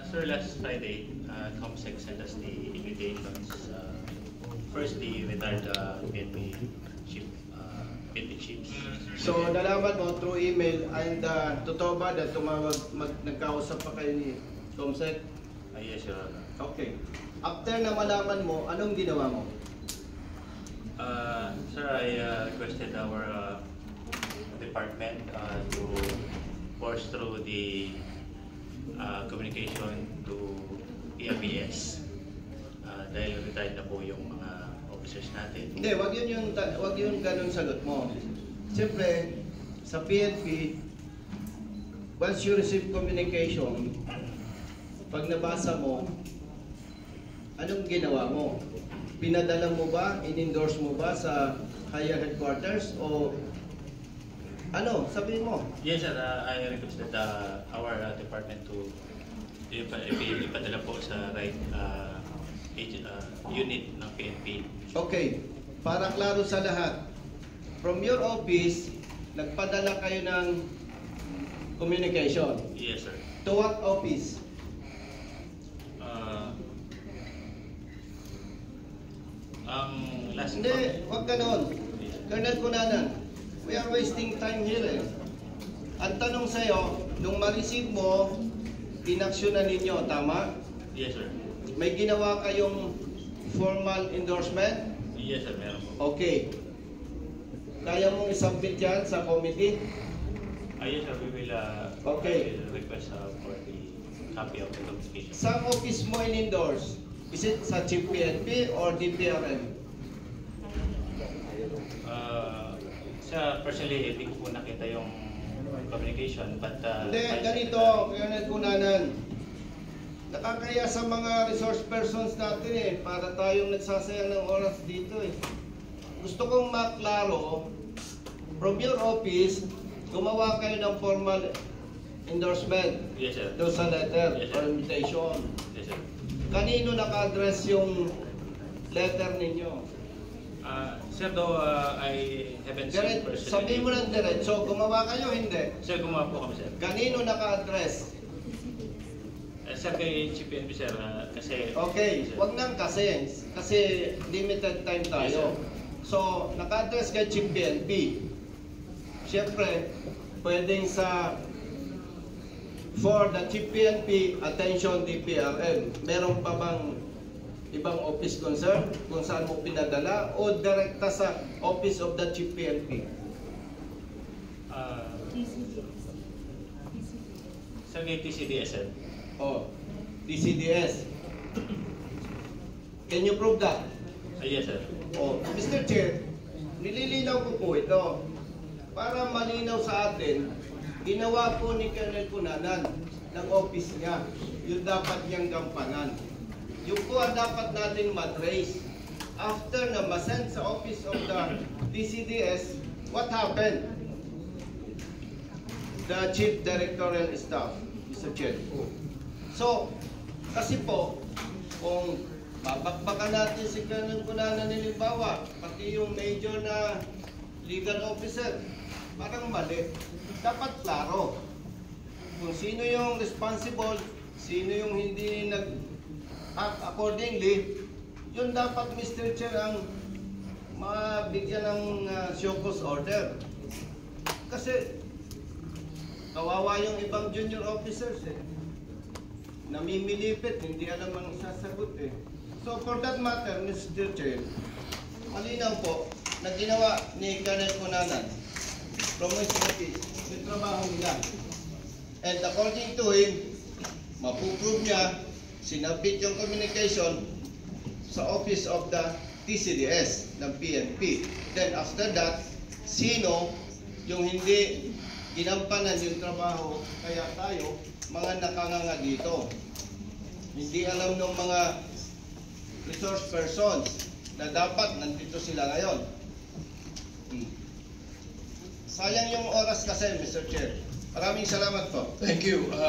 Sir, last Friday, COMSEC sent us the invitations. Firstly, retired PNP chief, PNP chiefs. So, nalaman mo through email and totoo ba na nagkausap pa kayo ni COMSEC? Yes, Your Honor. Okay. After na malaman mo, anong ginawa mo? Sir, I requested our department to force through the communication to PRBS dahil retired na po yung mga officers natin. Hindi, wag yun ganun sagot mo. Siyempre, sa PNP, once you receive communication, pag nabasa mo, anong ginawa mo? Pinadala mo ba? In-endorse mo ba sa higher headquarters? O ano? Sabihin mo. Yes, sir. I requested our department to ipadala po sa right unit ng PNP. Okay. Para klaro sa lahat, from your office, nagpadala kayo ng communication. Yes, sir. To what office? Last Hindi, wag ganon. Colonel Cunanan, we are wasting time here eh. Ang tanong sa'yo, nung ma-receive mo, inaksyonan ninyo, tama? Yes, sir. May ginawa kayong formal endorsement? Yes, sir. Meron po. Okay. Kaya mong isubmit yan sa committee? Yes, sir. We will Okay. I will request for the copy of the communication. Sa office mo in-endorse? Is it sa Chief PNP or DPRM? Sa personally, hindi ko po nakita yung communication, but Hindi, ganito, Colonel Cunanan. Nakakaya sa mga resource persons natin eh, para tayong nagsasayang ng oras dito eh. Gusto kong maklaro, from your office, gumawa kayo ng formal endorsement. Yes, sir. Doon sa letter Yes, or sir. invitation. Yes, sir. Kanino naka-address yung letter ninyo? Sir, though I haven't seen personally. Sabihin mo lang diretso, gumawa kayo, hindi. Sir, gumawa po kami, sir. Kanino naka-address? Sir, kay Chief PNP, sir, kasi... Okay, Sir. wag nang kasi limited time Yes, tayo. sir. So, naka-address kay Chief PNP. Siyempre, pwedeng for the Chief PNP, attention DPRM. Meron pa bang ibang office concern kung saan mo pinadala o direkta sa office of the Chief PNP? Sir, kay TCDS, sir. O, DCDS. Can you prove that? Yes, sir. O, Mr. Chair, nililinaw ko po ito. Para malinaw sa atin, ginawa po ni Colonel Cunanan ng office niya. Yung dapat niyang gampanan. Yung po ang dapat natin matrace. After na masend sa office of the DCDS, what happened? The Chief Directorial Staff, Mr. Chair. So, kasi po, kung babakbakan natin si Colonel Cunanan halimbawa, pati yung major na legal officer, parang mali. Dapat klaro kung sino yung responsible, sino yung hindi nag-act accordingly. Yun dapat, Mr. Chair, ang mabigyan ng show cause order. Kasi kawawa yung ibang junior officers eh. Namimilipit, hindi alam ang sasagot eh. So for that matter, Mr. Chair, malinaw po na ginawa ni Colonel Cunanan from his office, yung trabaho nila. And according to him, mapuprove niya, sinabit yung communication sa office of the TCDS ng PNP. Then after that, sino yung hindi ginampanan yung trabaho, kaya tayo, mga nakanganga dito. Hindi alam ng mga resource persons na dapat nandito sila ngayon. Sayang yung oras kasi, Mr. Chair. Maraming salamat po. Thank you.